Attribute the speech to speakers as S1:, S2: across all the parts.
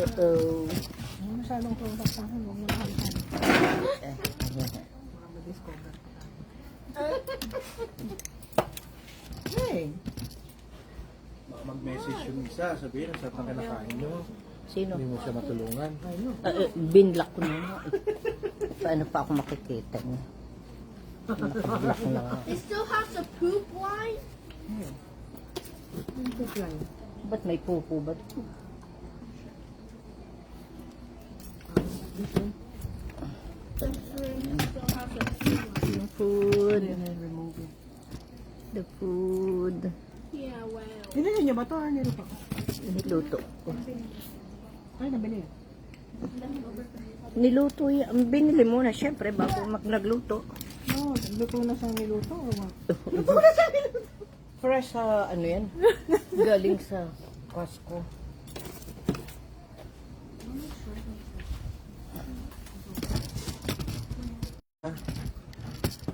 S1: Uh-oh.
S2: Hindi masyadong product sa akin. Huwag mo nakalitan. Baka ma-discover pa tayo. Hey!
S3: Baka mag-message yung isa, sabihin, sa pang kinakain nyo.
S1: Sino?
S3: Hindi mo siya matulungan.
S1: Binlock ko na nga. Paano pa ako makikita niya? Nakablock na nga.
S4: It still has a poop line?
S2: Yung poop line.
S1: Ba't may pupo ba?
S4: This room still has a poop line.
S1: Yung food.
S2: And then remove it.
S1: The food.
S4: Yeah, well.
S2: Dinala niyo ba ito or nilo pa?
S1: Niluto ko.
S2: Ay, nabili.
S1: Niluto yan. Binili muna, syempre, bago nagluto.
S2: No, luto na siyang niluto or what?
S1: Fresh sa, ano yan? Galing sa Costco.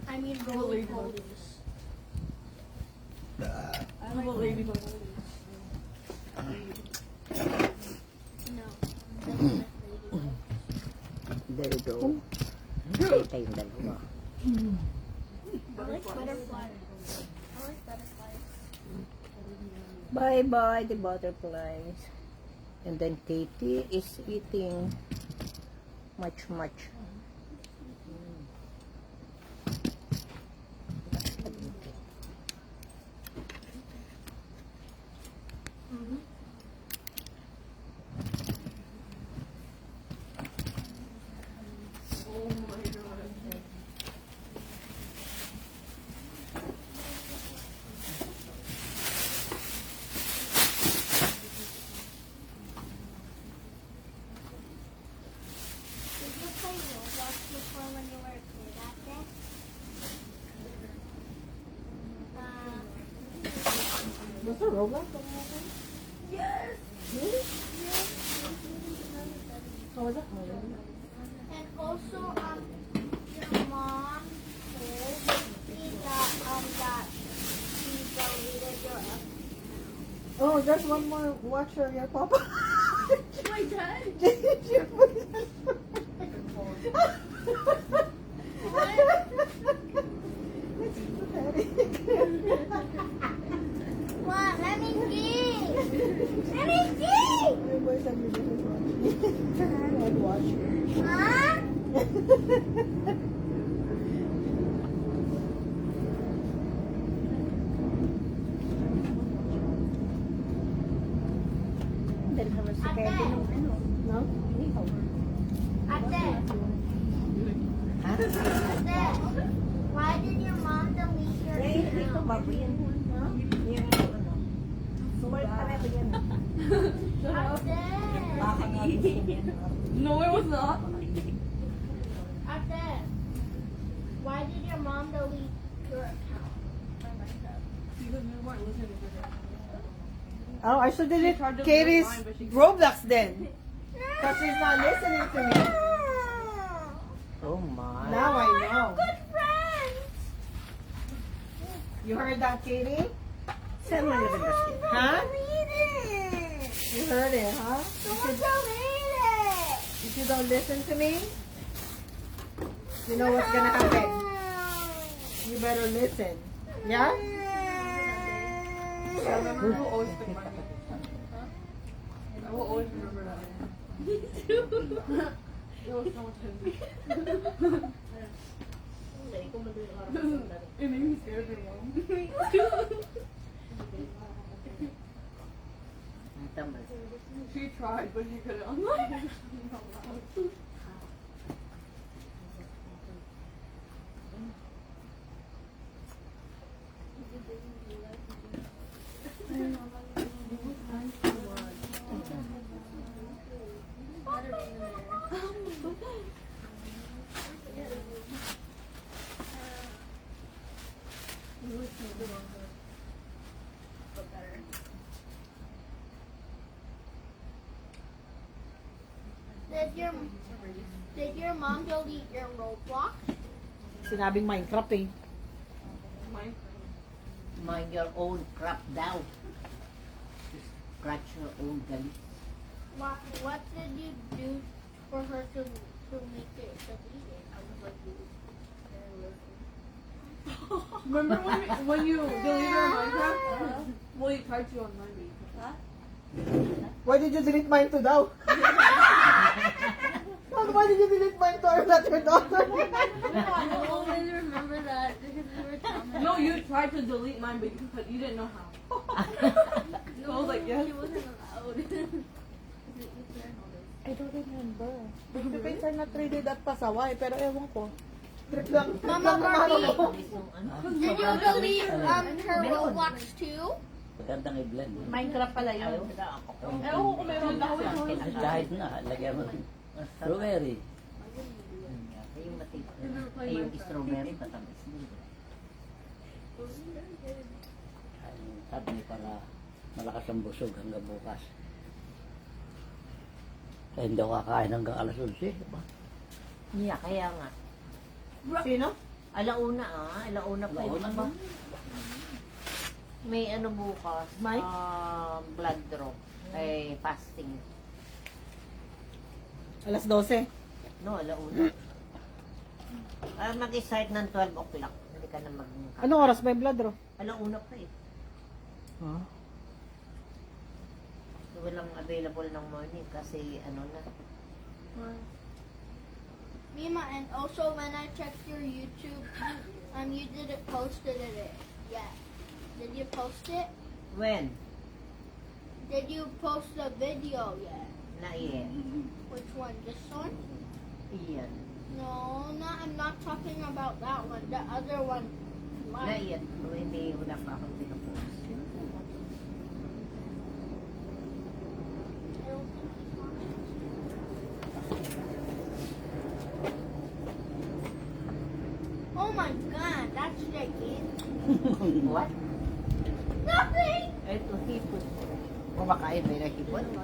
S4: I mean, roly polies.
S2: I like ladybug.
S4: No.
S1: There you go. Tayo tayong dalawa.
S4: I like butterflies. I like butterflies.
S1: Bye-bye, the butterflies. And then Katie is eating much.
S4: Did you play Roblox before when you were a kid, Ate?
S2: Basta Roblox?
S4: Yes.
S2: How was that?
S4: And also, your mom told me that she deleted your
S2: Oh, there's one more watcher here, Papa.
S4: My dad? What? Let me see. Let me see.
S2: My boy sent me this one. I'd watch.
S4: Huh?
S1: Dahil naman si Kevin ng ano.
S2: No?
S1: Inihaw.
S4: Ate.
S1: Ha?
S4: Ate. Why did your mom delete your
S1: Ito
S4: account?
S1: bago yan. Yung ano. Sulit pareho yan.
S4: Ate.
S1: Baka nga gusto niya.
S2: No, it was not.
S4: Ate. Why did your mom delete your account?
S2: Because we weren't listening to her.
S5: Oh, I should delete Katie's Roblox then. Because she's not listening to me.
S1: Oh my.
S5: Now I know.
S4: Good friends.
S5: You heard that, Katie?
S1: Saan mo nilabas yan?
S5: Huh?
S4: Delete it.
S5: You heard it, huh?
S4: Don't delete it.
S5: If you don't listen to me, you know what's gonna happen. You better listen. Yeah?
S2: I will always stick by me. I will always remember that. It was so much heavy. It made me scared of your mom.
S1: Ang tambal.
S2: She tried, but she couldn't. I'm like,
S4: Did your mom delete your Roblox?
S5: Sinabing Minecraft eh.
S1: Mind your own crap daw. Scratch your own galit.
S4: What did you do for her to make it delete it? I was like,
S2: Remember when you deleted her Minecraft? Well, you tried to on Monday.
S5: Why did you delete mine too daw? Why did you delete mine to? I'm not your daughter.
S4: I always remember that because we were telling
S2: No, you tried to delete mine, but you didn't know how. So I was like, yes.
S4: She wasn't allowed.
S5: I don't remember. The pins are not really that pasaway, pero ewan ko. Trip lang.
S4: Mama Barbie,
S1: Yung
S4: did you delete her Roblox too?
S1: Magandang i-blend.
S6: Minecraft pala yun.
S2: Ewan ko kung meron ako yun.
S1: Kahit na, lagyan mo. Strawberry. Yung matip. Ay, yung strawberry, matamis. Sabi para malakas ang busog hanggang bukas. Kaya hindi ako kakain hanggang alas 11. Diba?
S6: Yeah, kaya nga.
S5: Sino?
S6: Alauna alauna pa yun.
S1: Alauna ba?
S6: May ano bukas,
S5: Mike?
S6: blood draw. Ay, fasting.
S5: Alas 12.
S6: No, alauna. Mag-start ng 12 o'clock. Hindi ka na mag...
S5: Anong oras may blood draw?
S6: Alauna pa eh.
S5: Huh?
S6: Walang available ng morning kasi ano na.
S4: Mima, and also when I checked your YouTube, you didn't post it yet. Did you post it?
S6: When?
S4: Did you post the video yet?
S6: Na yet.
S4: Which one? This one?
S6: Iyan.
S4: No, I'm not talking about that one. The other one.
S6: Na yet. Hindi, wala pa akong pinapost.
S4: I don't think he's watching. Oh my god, that's gigantic.
S6: What?
S4: Nothing!
S6: Ito, hipon. Kumakain ba yung hipon? Oh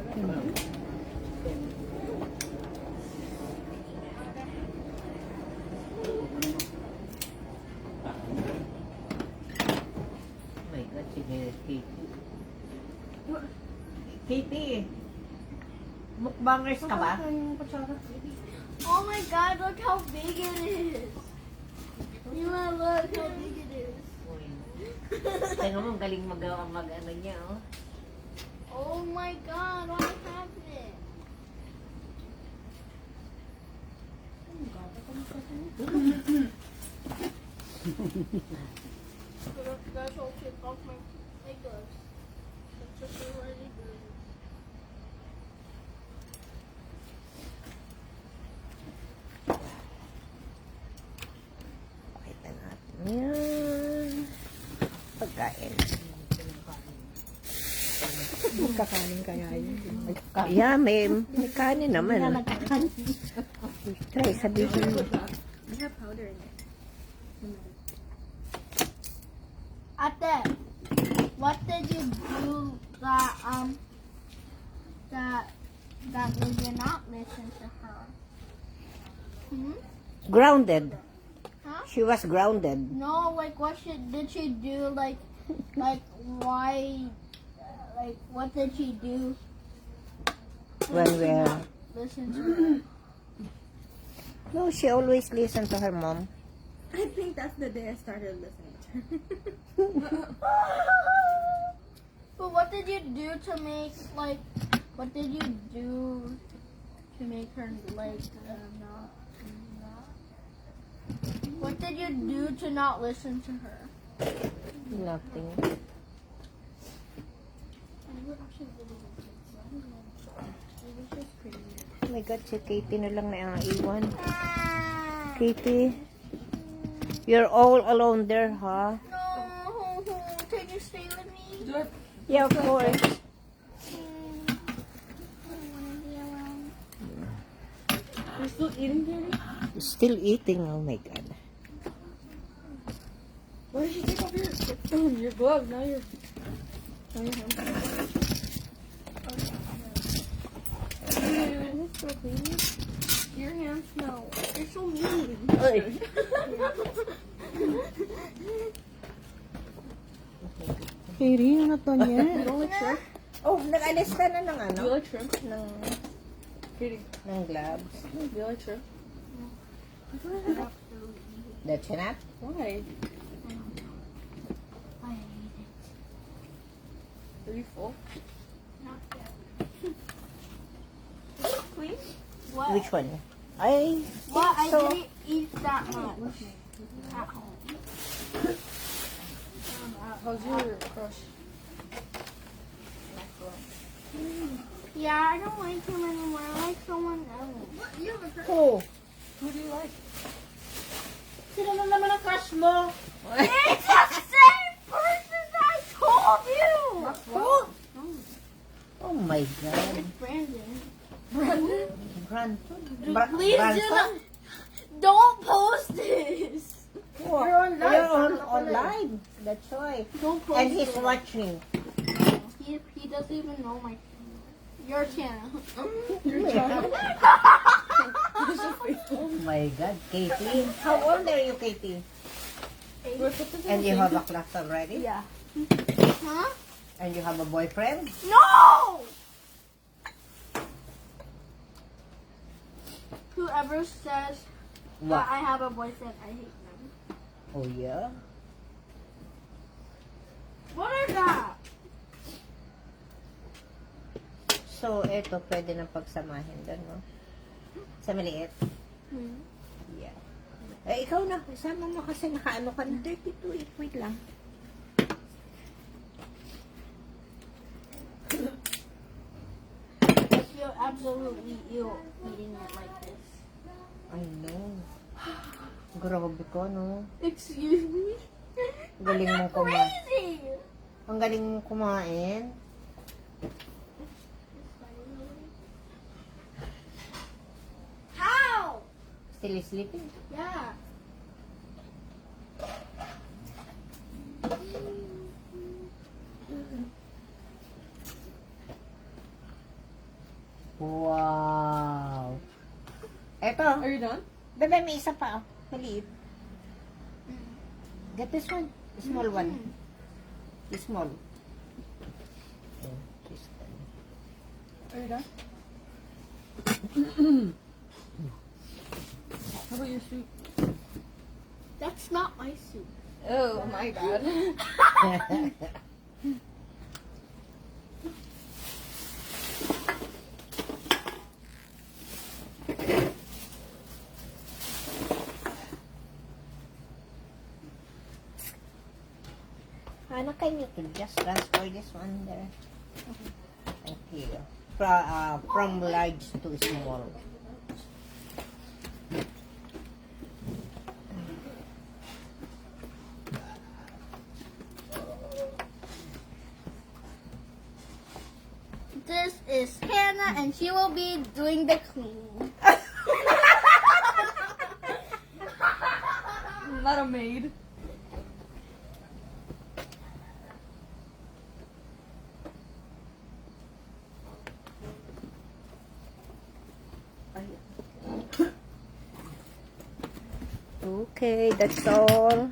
S6: my God, si Katie. Katie, mukbangers ka ba?
S4: Oh my god, look how big it is! Mima, look how big it is.
S6: Uy. Tingnan mo, ang galing mag-ano niya, oh.
S4: Oh my god, what happened? Guys, I'll take off my gloves. That's just already good.
S6: Pakita natin yan. Pagkain.
S5: Kakanin kaya yun.
S6: Yeah, may kanin naman. Try, sabihin mo.
S4: Ate, what did you do that made you not listen to her? Hmm?
S6: Grounded.
S4: Huh?
S6: She was grounded.
S4: No, like did she do like why like what did she do
S6: When
S4: to
S6: we're...
S4: not listen to her?
S6: No, she always listened to her mom.
S2: I think that's the day I started listening to her.
S4: But what did you do to make what did you do to make her not what did you do to not listen to her?
S6: Nothing. Oh my God, si Katie na lang na ang iwan. Katie, you're all alone there, huh?
S4: No, can you stay with me?
S6: Yeah, of course.
S2: You're still eating, Daddy?
S6: Still eating, oh my God.
S2: Why did you take off your gloves? Now your hands. Your hands smell. You're so mean.
S5: Katie, you're not done yet.
S2: You don't like shark?
S6: Oh, nag-alis ka na ng ano?
S2: Do you like shrimp? Katie,
S6: Ng gloves.
S2: do you like shrimp?
S6: That's enough?
S2: Why?
S4: I hate it.
S2: Are you full?
S4: Not yet. Please? What?
S6: Which one? I
S4: What? I
S6: so.
S4: didn't eat that much at home.
S2: How's your crush?
S4: Yeah, I don't like him anymore. I like someone else.
S6: Who?
S2: Who do you like?
S6: Sino na naman ang crush mo?
S4: It's the same person that I told you.
S6: Who? Oh my God.
S4: It's Brandon.
S6: Brandon.
S4: Please
S6: Branson?
S4: don't post this.
S6: You're on live. You're on live. That's why.
S4: Don't post
S6: And he's
S4: it.
S6: watching.
S4: He doesn't even know my channel. Your channel.
S6: Oh my God, Katie. How old are you, Katie? And you have a class already?
S4: Yeah. Huh?
S6: And you have a boyfriend?
S4: No! Whoever says that
S6: What?
S4: I have a boyfriend, I hate them.
S6: Oh yeah?
S4: What is that?
S6: So, eto, pwede nang pagsamahin doon, no? Sa maliit? Yeah. Eh, ikaw na. Isama mo kasi nakaano ka na. 32. Wait lang.
S4: I feel absolutely ill eating it like this.
S6: I know. Grabe ko, no?
S4: Excuse me?
S6: Galing
S4: I'm
S6: mong
S4: not
S6: kumain.
S4: crazy!
S6: Ang galing mong kumain.
S4: How?
S6: Still sleeping?
S4: Yeah.
S6: Wow. Eto.
S2: Are you done?
S6: Bebe, may isa pa. Oh. Maliit. Get this one. The small one. The small. Oh, this one.
S2: Are you done? How about your soup?
S4: That's not my soup.
S2: Oh my god.
S6: Ano, can you just transfer this one there? Thank you. From large to small.
S4: This is Hannah, and she will be doing the cleaning.
S2: Not a maid.
S6: Okay, that's all.